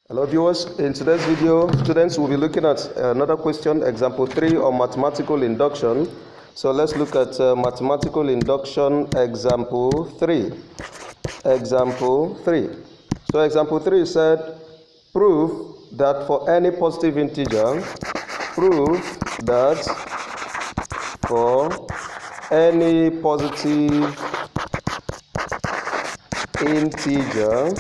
Hello viewers, in today's video, students will be looking at another question, example 3 on mathematical induction. So let's look at mathematical induction example 3. Example 3. So example 3 said, prove that for any positive integer, prove that for any positive integer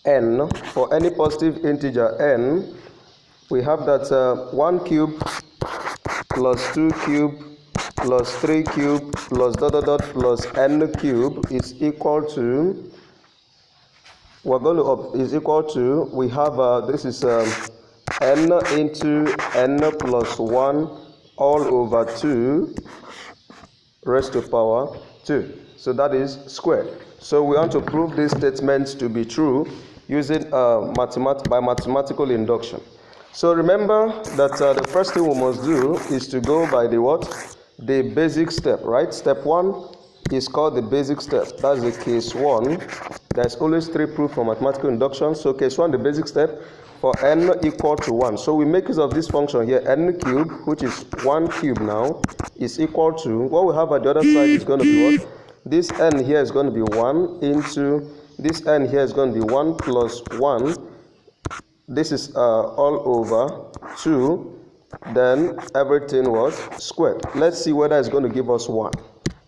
n, for any positive integer n, we have that 1 cube plus 2 cube plus 3 cube plus dot dot dot plus n cube is equal to, we have this is n into n plus 1 all over 2 raised to power 2. So that is squared. So we want to prove this statement to be true using by mathematical induction. So remember that the first thing we must do is to go by the what? The basic step, right? Step 1 is called the basic step. That's the case 1. There's always 3 proofs for mathematical induction. So case 1, the basic step, for n equal to 1. So we make use of this function here, n cube, which is 1 cube now, is equal to, what we have at the other side is going to be what? This n here is going to be 1 into, this n here is going to be 1 plus 1. This is all over 2. Then everything was squared. Let's see whether it's going to give us 1.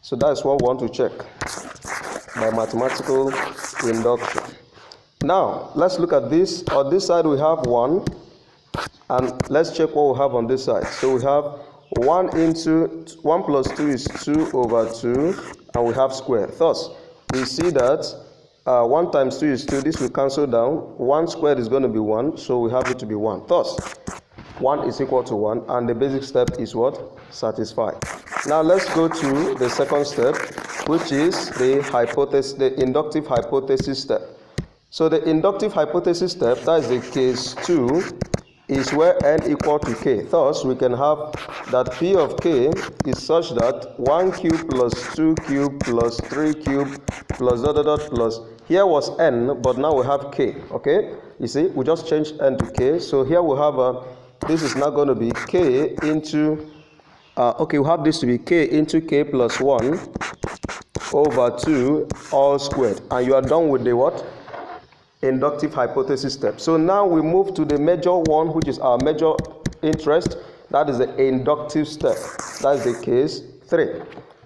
So that's what we want to check by mathematical induction. Now, let's look at this. On this side, we have 1. And let's check what we have on this side. So we have 1 into 1 plus 2 is 2 over 2. And we have square. Thus, we see that 1 times 2 is 2. This will cancel down. 1 squared is going to be 1. So we have it to be 1. Thus, 1 is equal to 1. And the basic step is what? Satisfied. Now, let's go to the second step, which is the inductive hypothesis step. So the inductive hypothesis step, that is the case 2, is where n equal to k. Thus, we can have that p of k is such that 1 cube plus 2 cube plus 3 cube plus dot dot dot plus, here was n, but now we have k, okay? You see, we just changed n to k. So here we have, this is now going to be k into, we have this to be k into k plus 1 over 2 all squared. And you are done with the what? Inductive hypothesis step. So now we move to the major one, which is our major interest. That is the inductive step. That is the case 3.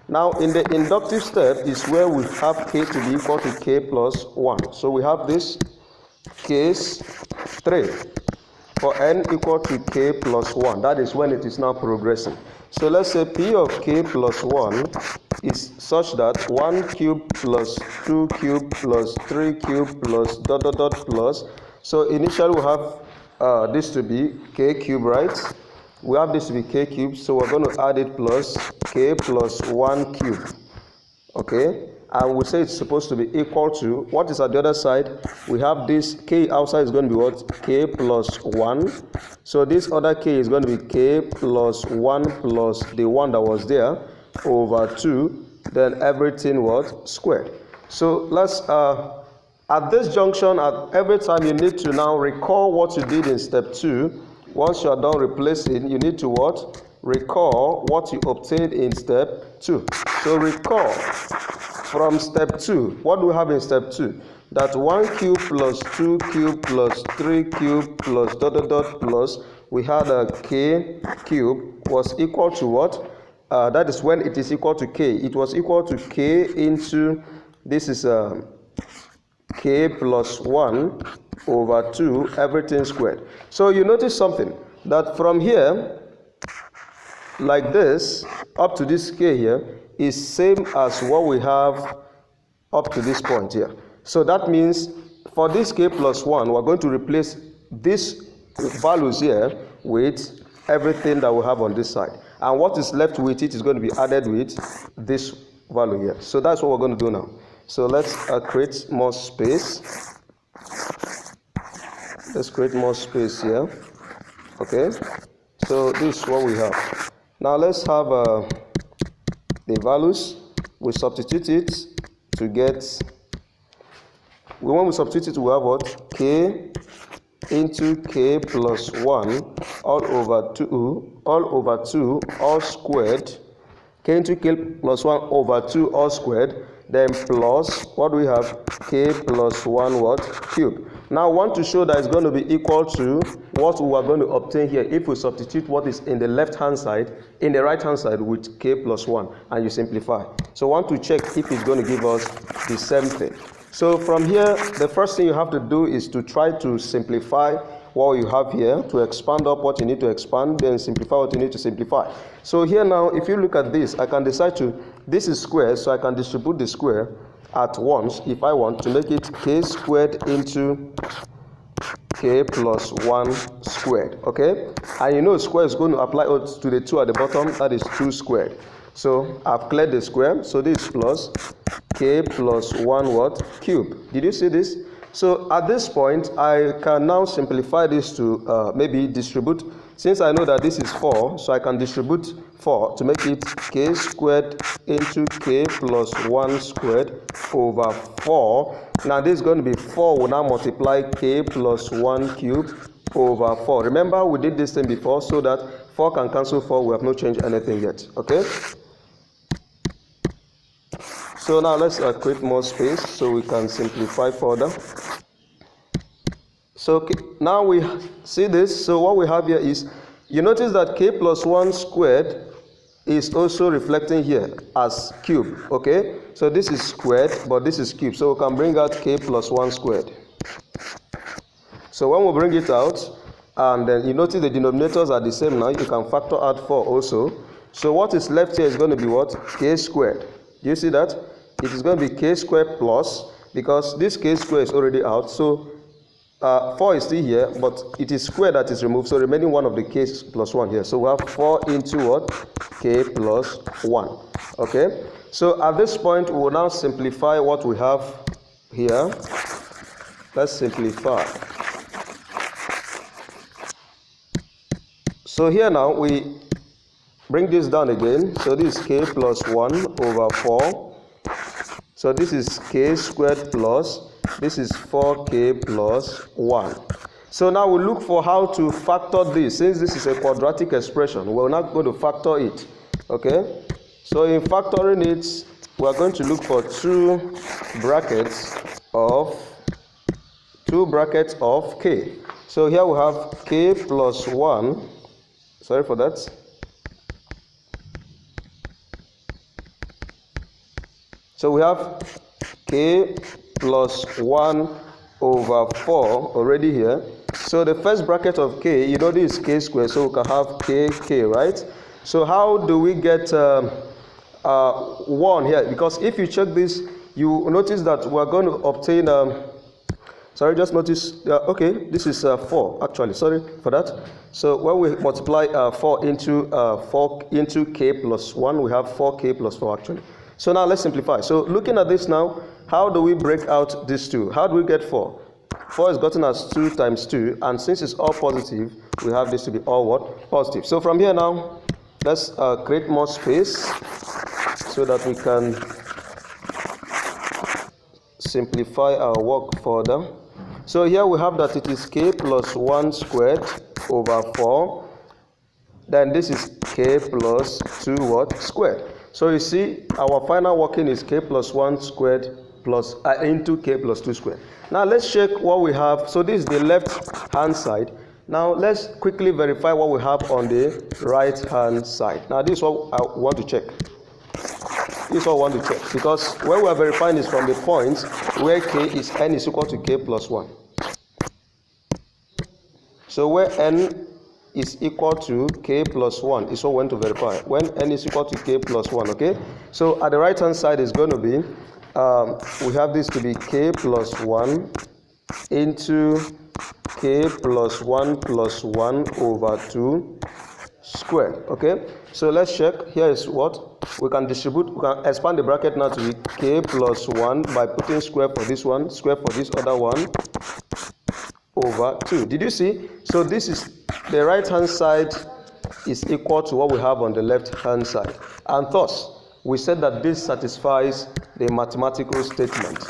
Now in the inductive step is where we have k to be equal to k plus 1. So we have this case 3 for n equal to k plus 1. That is when it is now progressing. So let's say p of k plus 1 is such that 1 cube plus 2 cube plus 3 cube plus dot dot dot plus. So initially we have this to be k cube, right? We have this to be k cube, so we're going to add it plus k plus 1 cube. Okay? And we say it's supposed to be equal to, what is at the other side? We have this k outside is going to be what? K plus 1. So this other k is going to be k plus 1 plus the 1 that was there over 2. Then everything was squared. So let's, at this junction, at every time you need to now recall what you did in step 2. Once you are done replacing, you need to what? Recall what you obtained in step 2. So recall from step 2. What do we have in step 2? That 1 cube plus 2 cube plus 3 cube plus dot dot dot plus, we had a k cube was equal to what? That is when it is equal to k. It was equal to k into, this is k plus 1 over 2, everything squared. So you notice something, that from here, like this, up to this k here, is same as what we have up to this point here. So that means for this k plus 1, we're going to replace these values here with everything that we have on this side. And what is left with it is going to be added with this value here. So that's what we're going to do now. So let's create more space. Let's create more space here. Okay. So this is what we have. Now let's have the values. We substitute it to get when we substitute it, we have what? K into k plus 1 all over 2 all squared, k into k plus 1 over 2 all squared, then plus, what do we have? K plus 1 what? Cube. Now I want to show that it's going to be equal to what we are going to obtain here if we substitute what is in the left hand side in the right hand side with k plus 1 and you simplify. So I want to check if it's going to give us the same thing. So from here, the first thing you have to do is to try to simplify what you have here, to expand up what you need to expand, then simplify what you need to simplify. So here now, if you look at this, I can decide to, this is square, so I can distribute the square at once if I want to make it k squared into k plus 1 squared, okay? And you know square is going to apply to the 2 at the bottom, that is 2 squared. So I've cleared the square, so this is plus k plus 1 what? Cube. Did you see this? So at this point, I can now simplify this to maybe distribute. Since I know that this is 4, so I can distribute 4 to make it k squared into k plus 1 squared over 4. Now this is going to be 4 will now multiply k plus 1 cube over 4. Remember we did this thing before, so that 4 can cancel 4. We have not changed anything yet, okay? So now let's create more space so we can simplify further. So now we see this. So what we have here is, you notice that k plus 1 squared is also reflecting here as cube, okay? So this is squared, but this is cube. So we can bring out k plus 1 squared. So when we bring it out, and then you notice the denominators are the same now, you can factor out 4 also. So what is left here is going to be what? K squared. Do you see that? It is going to be k squared plus, because this k squared is already out, so 4 is still here, but it is square that is removed, so remaining one of the k plus 1 here. So we have 4 into what? K plus 1. Okay, so at this point we will now simplify what we have here. Let's simplify. So here now we bring this down again. So this is k plus 1 over 4. So this is k squared plus, this is 4k plus 1. So now we look for how to factor this. Since this is a quadratic expression, we're not going to factor it. Okay? So in factoring it, we're going to look for two brackets of k. So here we have k plus 1. Sorry for that. So we have k plus 1 over 4 already here. So the first bracket of k, you know this is k squared, so we can have k, right? So how do we get 1 here? Because if you check this, you notice that we're going to obtain, sorry, just notice, okay, this is 4 actually, sorry for that. So when we multiply 4 into k plus 1, we have 4k plus 4 actually. So now let's simplify. So looking at this now, how do we break out these two? How do we get 4? 4 is gotten as 2 times 2, and since it's all positive, we have this to be all what? Positive. So from here now, let's create more space so that we can simplify our work further. So here we have that it is k plus 1 squared over 4. Then this is k plus 2 what? Squared. So you see, our final working is k plus 1 squared plus into k plus 2 squared. Now let's check what we have. So this is the left hand side. Now let's quickly verify what we have on the right hand side. Now this is what I want to check. This is what I want to check, because where we are verifying is from the point where n is equal to k plus 1. So where n is equal to k plus 1 is what we want to verify. When n is equal to k plus 1, okay? So at the right hand side is going to be, we have this to be k plus 1 into k plus 1 over 2 squared, okay? So let's check. Here is what we can distribute. We can expand the bracket now to be k plus 1 by putting square for this one, square for this other one, over 2. Did you see? So this is the right hand side is equal to what we have on the left hand side, and thus we said that this satisfies the mathematical statement.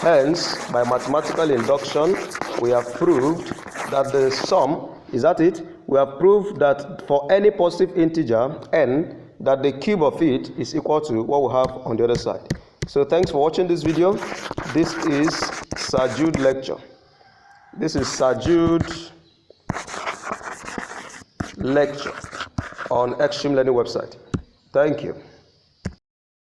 Hence, by mathematical induction, we have proved that the sum, is that it? We have proved that for any positive integer, n, that the cube of it is equal to what we have on the other side. So thanks for watching this video. This is Sir Jude lecture. This is Sir Jude lecture on Extreme Learning website. Thank you.